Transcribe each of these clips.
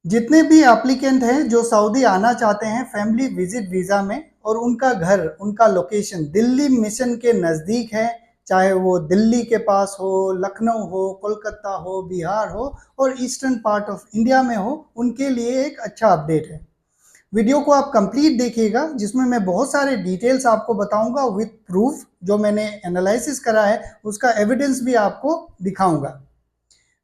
जितने भी एप्लीकेंट हैं जो सऊदी आना चाहते हैं फैमिली विजिट वीज़ा में और उनका घर, उनका लोकेशन दिल्ली मिशन के नज़दीक है, चाहे वो दिल्ली के पास हो, लखनऊ हो, कोलकाता हो, बिहार हो और ईस्टर्न पार्ट ऑफ इंडिया में हो, उनके लिए एक अच्छा अपडेट है। वीडियो को आप कंप्लीट देखिएगा जिसमें मैं बहुत सारे डिटेल्स आपको बताऊंगा विथ प्रूफ। जो मैंने एनालिसिस करा है उसका एविडेंस भी आपको दिखाऊंगा।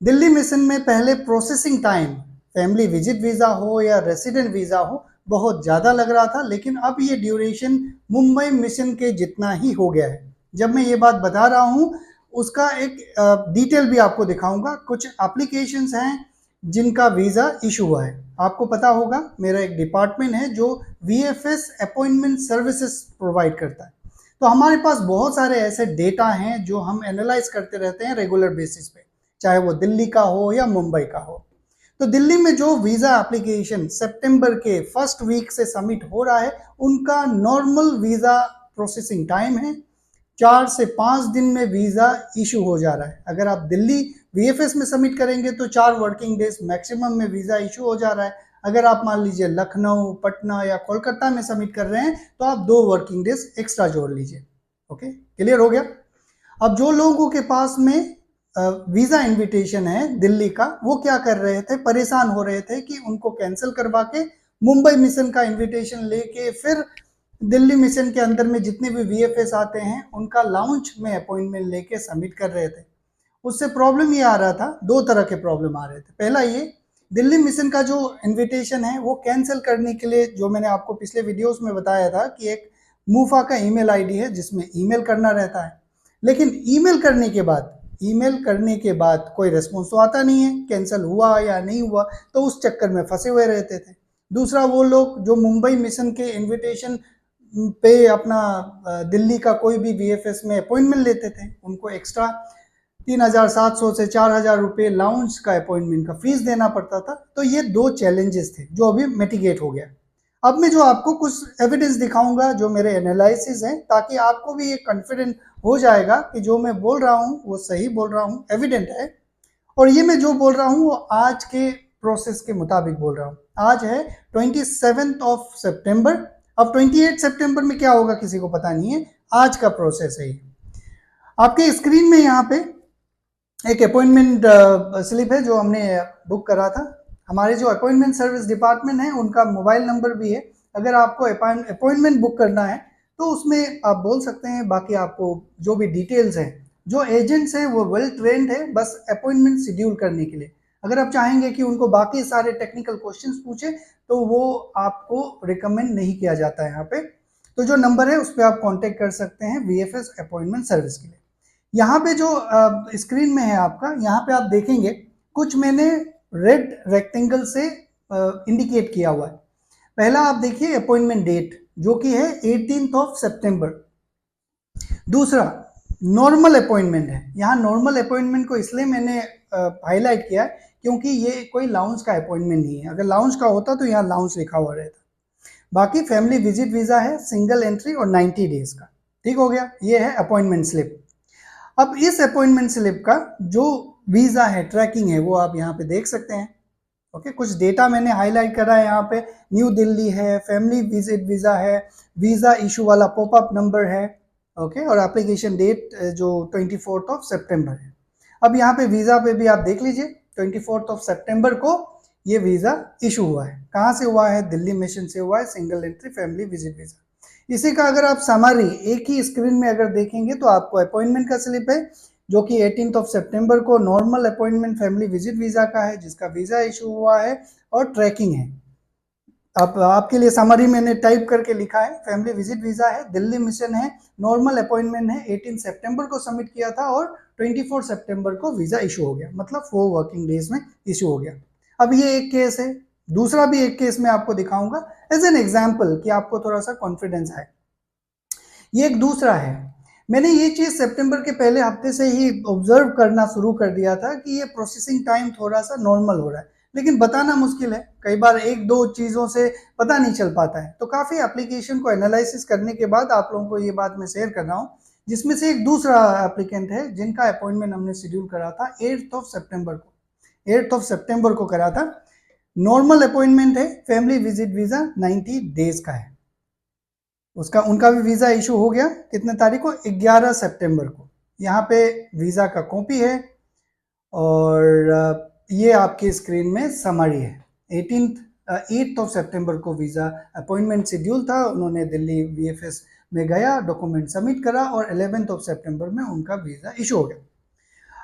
दिल्ली मिशन में पहले processing time family visit visa हो या रेसिडेंट वीज़ा हो बहुत ज़्यादा लग रहा था, लेकिन अब ये ड्यूरेशन मुंबई मिशन के जितना ही हो गया है। जब मैं ये बात बता रहा हूँ उसका एक डिटेल भी आपको दिखाऊंगा। कुछ एप्लीकेशंस हैं जिनका वीज़ा इशू हुआ है। आपको पता होगा मेरा एक डिपार्टमेंट है जो VFS अपॉइंटमेंट सर्विसेज प्रोवाइड करता है। तो हमारे पास बहुत सारे ऐसे डेटा हैं जो हम एनालाइज करते रहते हैं रेगुलर बेसिस पे, चाहे वो दिल्ली का हो या मुंबई का हो। तो दिल्ली में जो वीज़ा एप्लीकेशन सितंबर के फर्स्ट वीक से सबमिट हो रहा है उनका नॉर्मल वीज़ा प्रोसेसिंग टाइम है 4 से 5 दिन में वीज़ा इशू हो जा रहा है। अगर आप दिल्ली VFS में सबमिट करेंगे तो 4 वर्किंग डेज मैक्सिमम में वीज़ा इशू हो जा रहा है। अगर आप मान लीजिए लखनऊ, पटना या कोलकाता में सबमिट कर रहे हैं तो आप 2 वर्किंग डेज एक्स्ट्रा जोड़ लीजिए। ओके, क्लियर हो गया। अब जो लोगों के पास में वीज़ा इनविटेशन है दिल्ली का, वो क्या कर रहे थे, परेशान हो रहे थे कि उनको कैंसिल करवा के मुंबई मिशन का इनविटेशन लेके फिर दिल्ली मिशन के अंदर में जितने भी VFS आते हैं उनका लाउंज में अपॉइंटमेंट लेके सबमिट कर रहे थे। उससे प्रॉब्लम ये आ रहा था, 2 तरह के प्रॉब्लम आ रहे थे। पहला ये, दिल्ली मिशन का जो इनविटेशन है वो कैंसिल करने के लिए जो मैंने आपको पिछले वीडियोस में बताया था कि एक मूफा का ईमेल आईडी है जिसमें ईमेल करना रहता है, लेकिन ईमेल करने के बाद कोई रिस्पॉन्स तो आता नहीं है, कैंसिल हुआ या नहीं हुआ, तो उस चक्कर में फंसे हुए रहते थे। दूसरा, वो लोग जो मुंबई मिशन के इनविटेशन पे अपना दिल्ली का कोई भी VFS में अपॉइंटमेंट लेते थे, उनको एक्स्ट्रा 3,700 से 4,000 रुपये लाउंज का अपॉइंटमेंट का फीस देना पड़ता था। तो ये 2 चैलेंजेस थे जो अभी मिटिगेट हो गया। अब मैं जो आपको कुछ एविडेंस दिखाऊंगा जो मेरे एनालिसिस हैं, ताकि आपको भी ये कॉन्फिडेंट हो जाएगा कि जो मैं बोल रहा हूँ वो सही बोल रहा हूँ, एविडेंट है। और ये मैं जो बोल रहा हूँ वो आज के प्रोसेस के मुताबिक बोल रहा हूँ। आज है 27 सितंबर। अब 28 सितंबर में क्या होगा किसी को पता नहीं है, आज का प्रोसेस है। आपके स्क्रीन में यहाँ पे एक अपॉइंटमेंट स्लिप है जो हमने बुक करा था। हमारे जो अपॉइंटमेंट सर्विस डिपार्टमेंट है उनका मोबाइल नंबर भी है। अगर आपको अपॉइंटमेंट बुक करना है तो उसमें आप बोल सकते हैं। बाकी आपको जो भी डिटेल्स हैं, जो एजेंट्स हैं वो वेल ट्रेंड है बस अपॉइंटमेंट शेड्यूल करने के लिए। अगर आप चाहेंगे कि उनको बाकी सारे टेक्निकल क्वेश्चंस पूछे तो वो आपको रिकमेंड नहीं किया जाता है यहाँ पे। तो जो नंबर है उस पर आप कॉन्टेक्ट कर सकते हैं VFS अपॉइंटमेंट सर्विस के लिए। यहाँ पे जो स्क्रीन में है आपका, यहाँ पे आप देखेंगे कुछ मैंने रेड रेक्टेंगल से इंडिकेट किया हुआ है। पहला आप देखिए अपॉइंटमेंट डेट जो कि है 18 सितंबर। दूसरा नॉर्मल अपॉइंटमेंट है। यहाँ नॉर्मल अपॉइंटमेंट को इसलिए मैंने हाईलाइट किया है क्योंकि ये कोई लाउंज का अपॉइंटमेंट नहीं है। अगर लाउंज का होता तो यहाँ लाउंज लिखा हुआ रहता। बाकी फैमिली विजिट वीज़ा है, सिंगल एंट्री और 90 डेज का। ठीक हो गया, ये है अपॉइंटमेंट स्लिप। अब इस अपॉइंटमेंट स्लिप का जो वीज़ा है, ट्रैकिंग है, वो आप यहाँ पे देख सकते हैं। ओके, कुछ डेटा मैंने हाईलाइट करा है यहाँ पे। न्यू दिल्ली है, फैमिली विजिट वीज़ा है, वीज़ा इशू वाला पॉपअप नंबर है। ओके, और एप्लीकेशन डेट जो 24 सितंबर है। अब यहाँ पे वीज़ा पे भी आप देख लीजिए 24 सितंबर को ये वीज़ा इशू हुआ है। कहाँ से हुआ है? दिल्ली मिशन से हुआ है, single entry family visit visa. इसी का अगर आप समरी एक ही स्क्रीन में अगर देखेंगे तो आपको अपॉइंटमेंट का स्लिप है जो कि 18 सितंबर को normal appointment family visit visa का है जिसका वीज़ा इशू हुआ है, और ट्रैकिंग है। अब आपके लिए समरी मैंने टाइप करके लिखा है। फैमिली विजिट वीज़ा है, दिल्ली मिशन है, नॉर्मल अपॉइंटमेंट है, 18 सितंबर को सबमिट किया था और 24 सितंबर को वीज़ा इशू हो गया, मतलब 4 वर्किंग डेज में इशू हो गया। अब ये एक केस है। दूसरा भी एक केस मैं आपको दिखाऊंगा एज एन एग्जाम्पल कि आपको थोड़ा सा कॉन्फिडेंस आए। ये एक दूसरा है। मैंने ये चीज़ सितंबर के पहले हफ्ते से ही ऑब्जर्व करना शुरू कर दिया था कि ये प्रोसेसिंग टाइम थोड़ा सा नॉर्मल हो रहा है, लेकिन बताना मुश्किल है। कई बार एक दो चीज़ों से पता नहीं चल पाता है। तो काफ़ी एप्लीकेशन को एनालिसिस करने के बाद आप लोगों को ये बात मैं शेयर कर रहा हूँ, जिसमें से एक दूसरा एप्लीकेंट है जिनका अपॉइंटमेंट हमने शेड्यूल करा था 8 सितंबर को। 8 सितंबर को करा था। नॉर्मल अपॉइंटमेंट है, फैमिली विजिट वीजा 90 डेज का है। उनका भी वीजा इशू हो गया कितने तारीख को, 11 सितंबर को। यहाँ पे वीजा का कॉपी है और ये आपकी स्क्रीन में समरी है। 8 सितंबर को वीजा अपॉइंटमेंट शेड्यूल था, उन्होंने दिल्ली वीएफएस में गया, डॉक्यूमेंट सबमिट करा और 11 सितंबर में उनका वीजा इशू हो गया।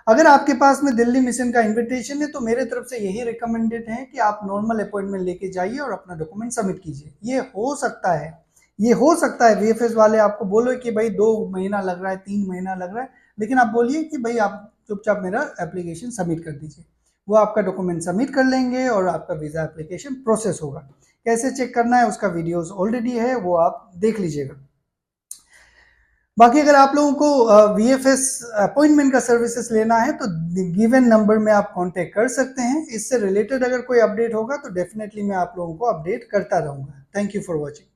अगर आपके पास में दिल्ली मिशन का इनविटेशन है तो मेरे तरफ से यही रिकमेंडेड है कि आप नॉर्मल अपॉइंटमेंट लेके जाइए और अपना डॉक्यूमेंट सबमिट कीजिए। ये हो सकता है वीएफएस वाले आपको बोलो कि भाई 2 महीना लग रहा है, 3 महीना लग रहा है, लेकिन आप बोलिए कि भाई आप चुपचाप मेरा एप्लीकेशन सबमिट कर दीजिए। वो आपका डॉक्यूमेंट सबमिट कर लेंगे और आपका वीज़ा एप्लीकेशन प्रोसेस होगा। कैसे चेक करना है उसका वीडियोस ऑलरेडी है, वो आप देख लीजिएगा। बाकी अगर आप लोगों को वीएफएस अपॉइंटमेंट का सर्विसेज लेना है तो गिवन नंबर में आप कांटेक्ट कर सकते हैं। इससे रिलेटेड अगर कोई अपडेट होगा तो डेफिनेटली मैं आप लोगों को अपडेट करता रहूँगा। Thank you for watching.